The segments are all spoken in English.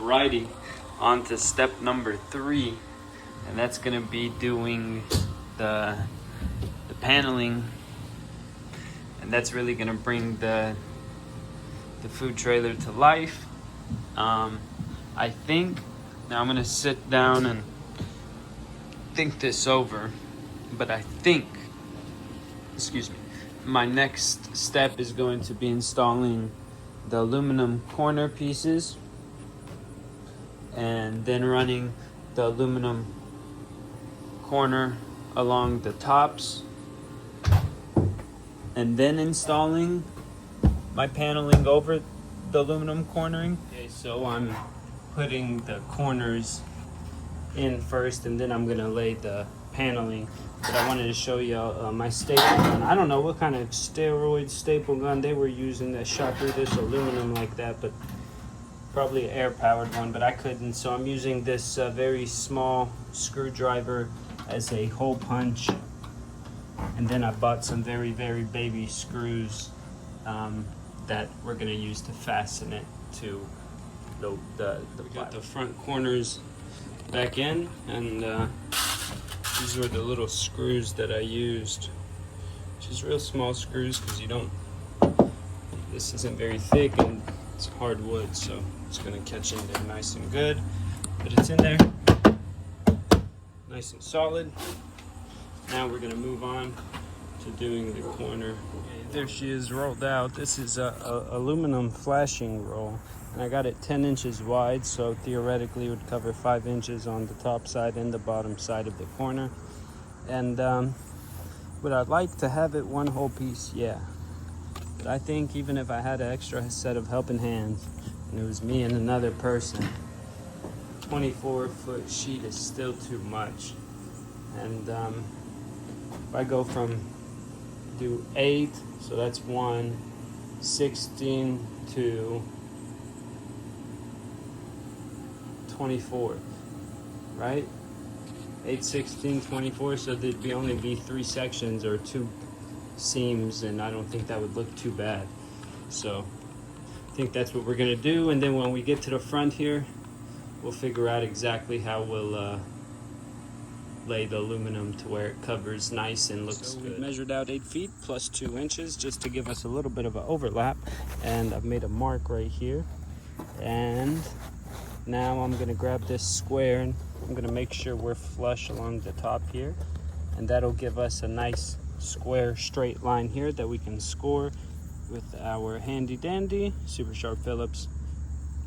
Alrighty, on to step number 3, and that's gonna be doing the paneling, and that's really gonna bring the food trailer to life. I think now I'm gonna sit down and think this over, but I think, excuse me, my next step is going to be installing the aluminum corner pieces and then running the aluminum corner along the tops and then installing my paneling over the aluminum cornering. Okay, so I'm putting the corners in first and then I'm gonna lay the paneling. But I wanted to show you my staple gun. I don't know what kind of steroid staple gun they were using that shot through this aluminum like that, but probably an air-powered one, but I couldn't. So I'm using this very small screwdriver as a hole punch. And then I bought some very, very baby screws that we're gonna use to fasten it to the we got the front corners back in, and these were the little screws that I used, just real small screws because this isn't very thick and it's hardwood, so it's gonna catch in there nice and good. But it's in there, nice and solid. Now we're gonna move on to doing the corner. Okay, there she is rolled out. This is a aluminum flashing roll, and I got it 10 inches wide, so theoretically it would cover 5 inches on the top side and the bottom side of the corner. And would I like to have it one whole piece? Yeah. But I think even if I had an extra set of helping hands and it was me and another person, 24-foot sheet is still too much. And if I go from do 8, so that's 1, 16 to 24, right? 8, 16, 24, so there'd only be 3 sections or 2 seams, and I don't think that would look too bad. So I think that's what we're gonna do, and then when we get to the front here, we'll figure out exactly how we'll lay the aluminum to where it covers nice and looks good. We measured out 8 feet plus 2 inches just to give us a little bit of an overlap, and I've made a mark right here. And now I'm gonna grab this square and I'm gonna make sure we're flush along the top here, and that'll give us a nice square straight line here that we can score with our handy dandy super sharp Phillips,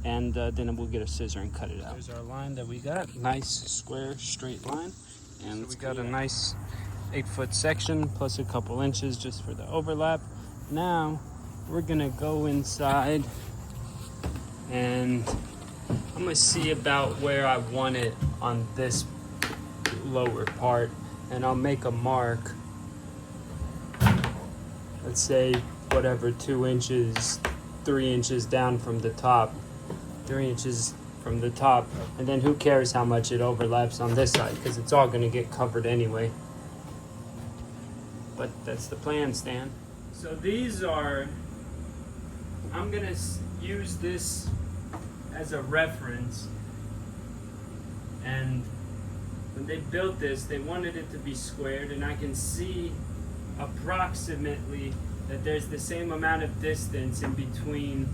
and then we'll get a scissor and cut it out. Here's our line that we got, nice square straight line, and so we got a nice 8-foot section plus a couple inches just for the overlap. Now we're gonna go inside and I'm gonna see about where I want it on this lower part, and I'll make a mark, let's say whatever, 2 inches, 3 inches down from the top, 3 inches from the top, and then who cares how much it overlaps on this side because it's all gonna get covered anyway. But that's the plan, Stan. So these are, I'm gonna use this as a reference, and when they built this they wanted it to be squared, and I can see approximately that there's the same amount of distance in between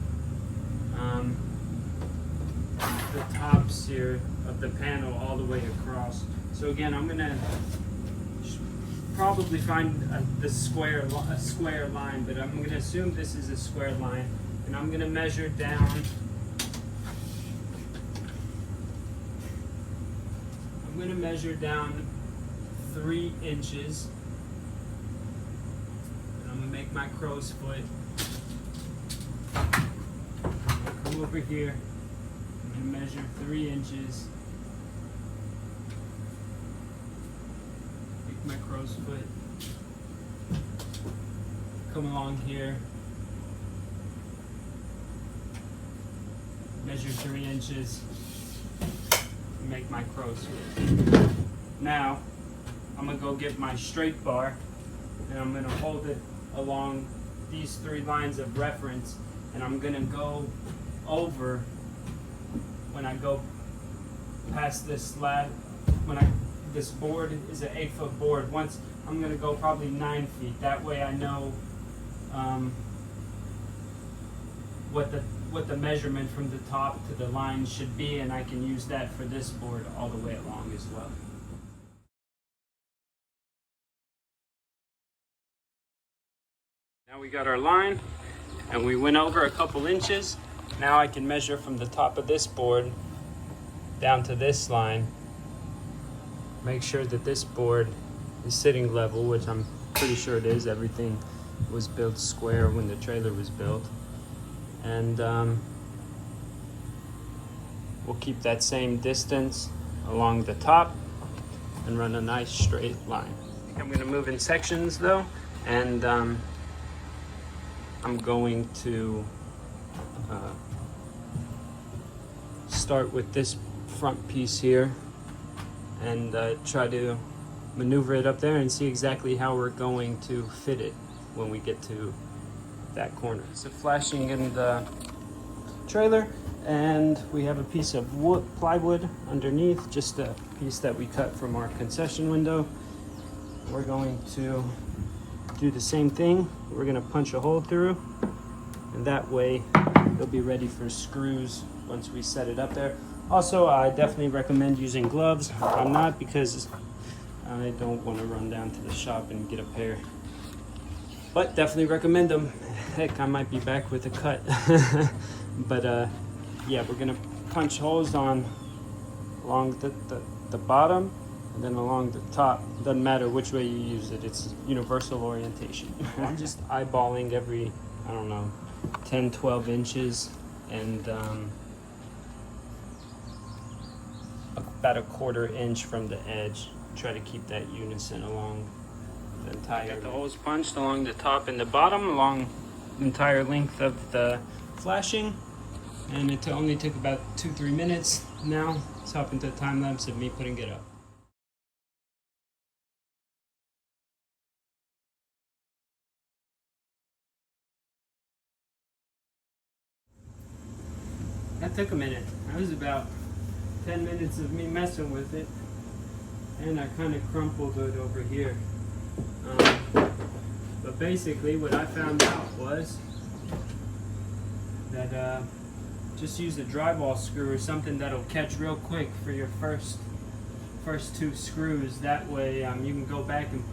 the tops here of the panel all the way across. So again, I'm gonna probably find a square line, but I'm gonna assume this is a square line, and I'm gonna measure down. I'm going to measure down 3 inches, and I'm going to make my crow's foot. Come over here, I'm going to measure 3 inches, make my crow's foot, come along here, measure 3 inches, make my crow's foot. Now I'm gonna go get my straight bar and I'm gonna hold it along these 3 lines of reference, and I'm gonna go over when I go past this this board is an 8-foot board. Once I'm gonna go probably 9 feet. That way I know what the measurement from the top to the line should be, and I can use that for this board all the way along as well. Now we got our line, and we went over a couple inches. Now I can measure from the top of this board down to this line. Make sure that this board is sitting level, which I'm pretty sure it is. Everything was built square when the trailer was built. And we'll keep that same distance along the top and run a nice straight line. I'm going to move in sections though, and I'm going to start with this front piece here and try to maneuver it up there and see exactly how we're going to fit it when we get to that corner. So flashing in the trailer, and we have a piece of plywood underneath, just a piece that we cut from our concession window. We're going to do the same thing. We're going to punch a hole through, and that way it'll be ready for screws once we set it up there. Also, I definitely recommend using gloves. I'm not, because I don't want to run down to the shop and get a pair, but definitely recommend them. Heck, I might be back with a cut. But yeah, we're gonna punch holes along the bottom and then along the top. Doesn't matter which way you use it, it's universal orientation. I'm just eyeballing every, I don't know, 10-12 inches, and about a 1/4 inch from the edge. Try to keep that unison along the entire. Got the holes punched along the top and the bottom, along the entire length of the flashing, and it only took about 2-3 minutes. Now let's hop into a time lapse of me putting it up. That took a minute. That was about 10 minutes of me messing with it, and I kind of crumpled it over here. But basically what I found out was that just use a drywall screw or something that'll catch real quick for your first 2 screws. That way you can go back and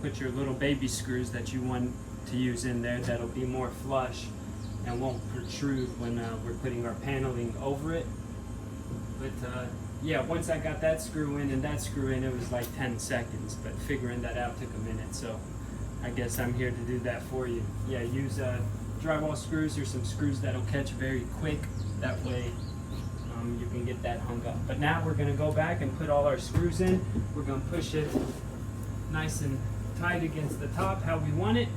put your little baby screws that you want to use in there, that'll be more flush and won't protrude when we're putting our paneling over it. But yeah, once I got that screw in and that screw in, it was like 10 seconds, but figuring that out took a minute, so I guess I'm here to do that for you. Yeah, use drywall screws or some screws that'll catch very quick. That way you can get that hung up. But now we're gonna go back and put all our screws in. We're gonna push it nice and tight against the top, how we want it.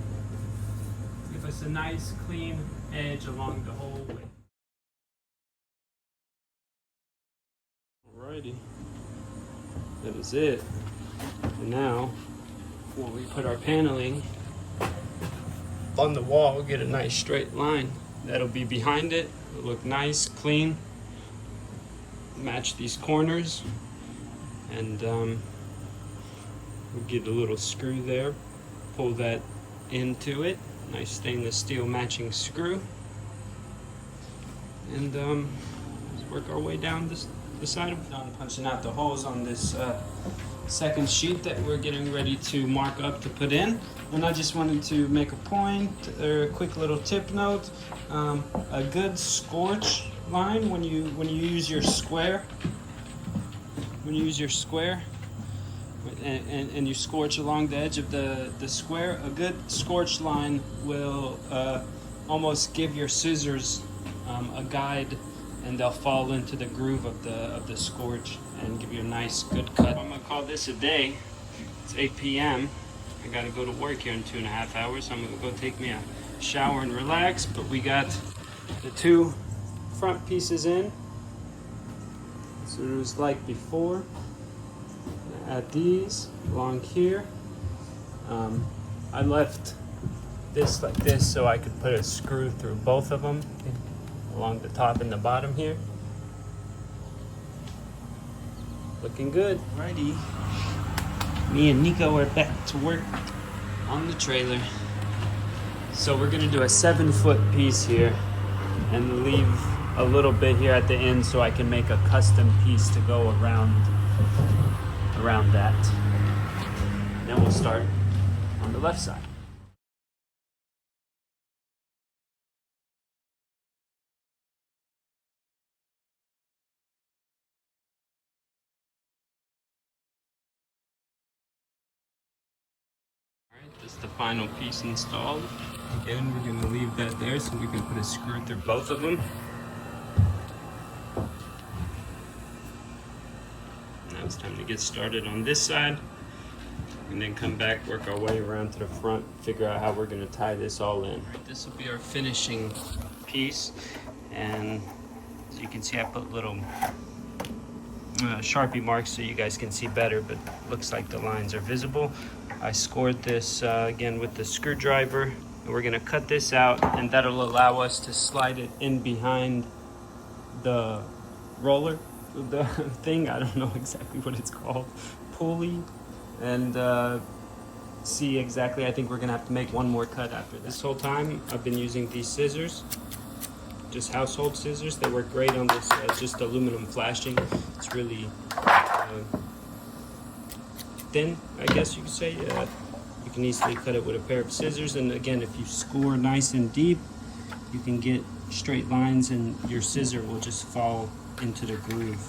Give us a nice clean edge along the whole way. Alrighty, that is it. And now, when we put our paneling on the wall, get a nice straight line. That'll be behind it. It'll look nice, clean. Match these corners, and we get a little screw there. Pull that into it. Nice stainless steel matching screw, and let's work our way down the side of it. Done punching out the holes on this second sheet that we're getting ready to mark up to put in. And I just wanted to make a point, or a quick little tip note. A good scorch line when you use your square. When you use your square and you scorch along the edge of the square, a good scorch line will almost give your scissors a guide, and they'll fall into the groove of the scorch and give you a nice good cut. I'm gonna call this a day. It's 8 p.m. I gotta go to work here in 2.5 hours, so I'm gonna go take me a shower and relax. But we got the 2 front pieces in. So it was like before. Add these along here. I left this like this so I could put a screw through both of them along the top and the bottom here. Looking good. Alrighty. Me and Nico are back to work on the trailer. So we're gonna do a 7-foot piece here and leave a little bit here at the end so I can make a custom piece to go around that. And then we'll start on the left side. Alright, this is the final piece installed. Again, we're gonna leave that there so we can put a screw through both of them. Now it's time to get started on this side. And then come back, work our way around to the front, figure out how we're gonna tie this all in. This will be our finishing piece. And as you can see, I put little Sharpie marks so you guys can see better, but looks like the lines are visible. I scored this again with the screwdriver. And we're gonna cut this out, and that'll allow us to slide it in behind the roller, the thing, I don't know exactly what it's called, pulley, and see exactly. I think we're gonna have to make one more cut after this. Whole time I've been using these scissors, just household scissors. They work great on this just aluminum flashing. It's really thin, I guess you could say. You can easily cut it with a pair of scissors, and again, if you score nice and deep, you can get straight lines and your scissor will just fall into the groove.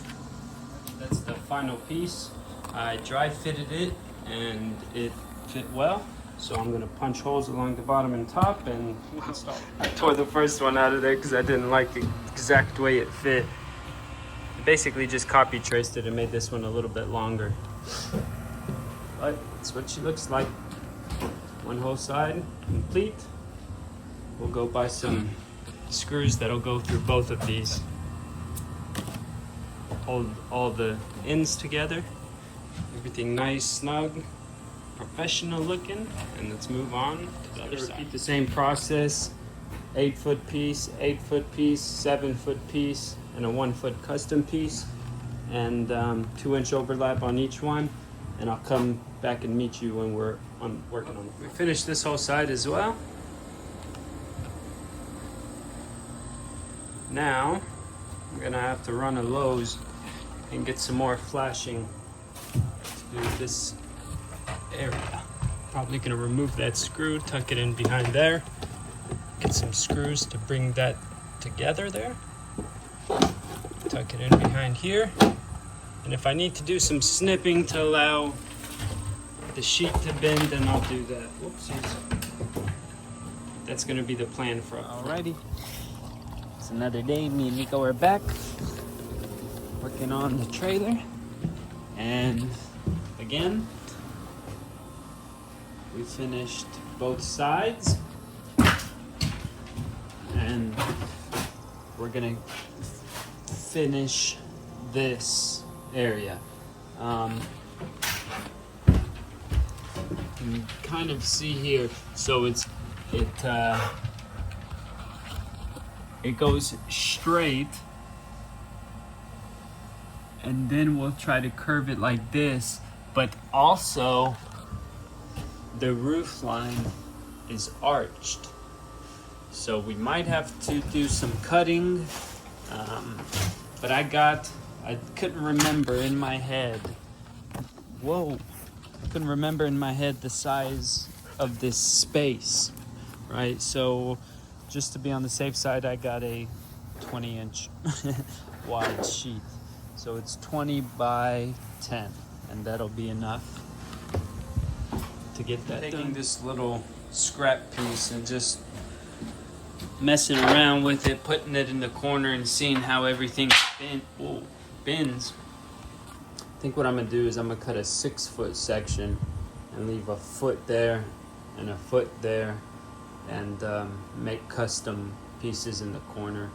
That's the final piece. I dry fitted it and it fit well, so I'm gonna punch holes along the bottom and top and install it. I tore the first one out of there because I didn't like the exact way it fit. I basically just copy traced it and made this one a little bit longer. But that's what she looks like. One whole side complete. We'll go buy some screws that'll go through both of these. Hold all the ends together. Everything nice, snug, professional looking. And let's move on to the other side. Repeat the same process. 8-foot piece, 8-foot piece, 7-foot piece, and a 1-foot custom piece. And 2-inch overlap on each one. And I'll come back and meet you when we're working on it. We finished this whole side as well. Now, I'm gonna have to run a Lowe's and get some more flashing to do this area. Probably gonna remove that screw, tuck it in behind there, get some screws to bring that together there, tuck it in behind here. And if I need to do some snipping to allow the sheet to bend, then I'll do that. Whoopsies. That's gonna be the plan for us. Alrighty. It's another day. Me and Nico are back working on the trailer. And again, we finished both sides. And we're gonna finish this area. You can kind of see here, so it goes straight, and then we'll try to curve it like this, but also the roof line is arched, so we might have to do some cutting, but I couldn't remember in my head. Whoa. I couldn't remember in my head the size of this space, right? So just to be on the safe side, I got a 20-inch wide sheet. So it's 20 by 10, and that'll be enough to get that done. Taking this little scrap piece and just messing around with it, putting it in the corner and seeing how everything bends. I think what I'm gonna do is I'm gonna cut a 6-foot section and leave a foot there and a foot there, and make custom pieces in the corner,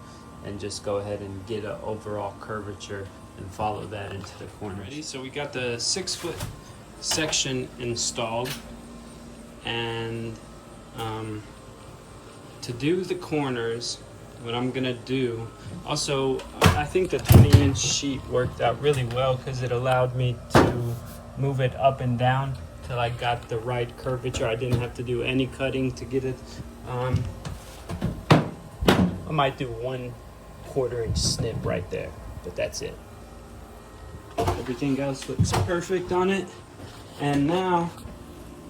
and just go ahead and get an overall curvature and follow that into the corner. Ready? So we got the 6-foot section installed, and to do the corners, what I'm gonna do Also, I think the 20-inch sheet worked out really well because it allowed me to move it up and down till I got the right curvature. I didn't have to do any cutting to get it. I might do 1/4 inch snip right there, but that's it. Everything else looks perfect on it. And now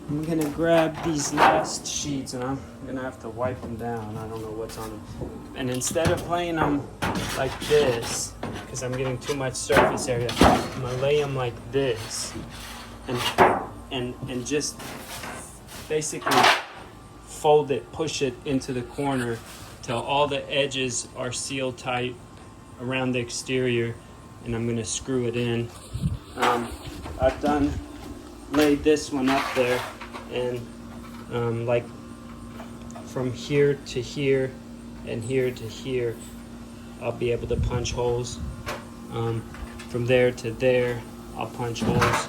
I'm gonna grab these last sheets and I'm gonna have to wipe them down. I don't know what's on them. And instead of laying them like this, because I'm getting too much surface area, I'm gonna lay them like this and just basically fold it, push it into the corner till all the edges are sealed tight around the exterior, and I'm gonna screw it in. I've laid this one up there, and like from here to here and here to here, I'll be able to punch holes. From there to there, I'll punch holes.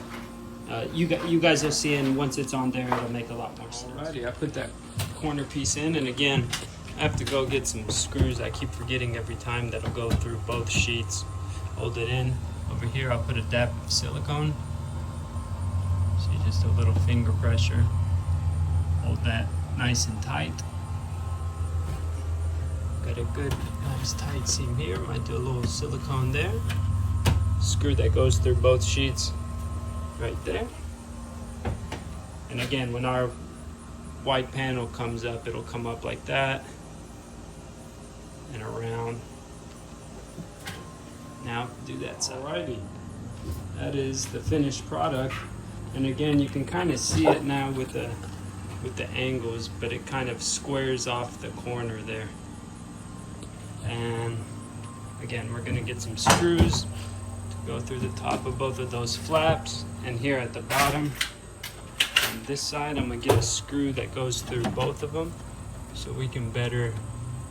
You guys will see, and once it's on there, it'll make a lot more sense. Alrighty, I put that corner piece in, and again, I have to go get some screws. I keep forgetting every time. That'll go through both sheets. Hold it in. Over here, I'll put a dab of silicone. See, just a little finger pressure. Hold that nice and tight. Got a good, nice tight seam here. Might do a little silicone there. Screw that goes through both sheets right there. And again, when our white panel comes up, it'll come up like that and around. Now do that side. Alrighty, that is the finished product. And again, you can kind of see it now with the angles, but it kind of squares off the corner there. And again, we're gonna get some screws to go through the top of both of those flaps, and here at the bottom on this side, I'm gonna get a screw that goes through both of them so we can better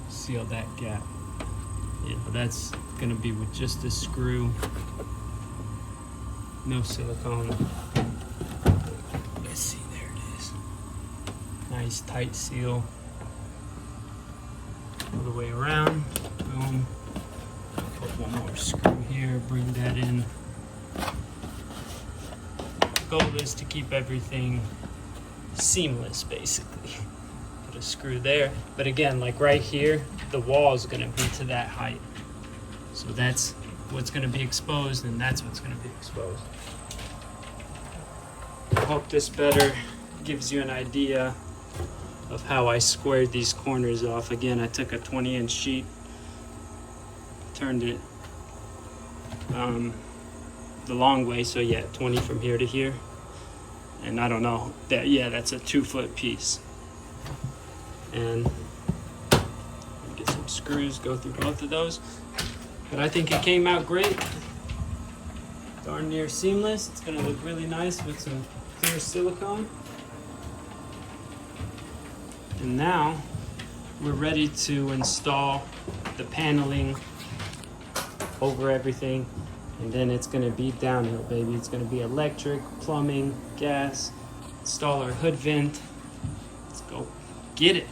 seal that gap. Yeah, that's gonna be with just a screw, no silicone. Let's see, there it is. Nice tight seal all the way around. Boom. Put one more screw here, bring that in. The goal is to keep everything seamless, basically. Put a screw there, but again, like right here, the wall is going to be to that height, so that's what's going to be exposed, and that's what's going to be exposed. I hope this better gives you an idea of how I squared these corners off. Again, I took a 20-inch sheet, turned it the long way, so yeah, 20 from here to here, and I don't know, that's a 2-foot piece. And get some screws, go through both of those. But I think it came out great. Darn near seamless. It's gonna look really nice with some clear silicone. And now we're ready to install the paneling over everything, and then it's gonna be downhill, baby. It's gonna be electric, plumbing, gas, install our hood vent. Let's go get it.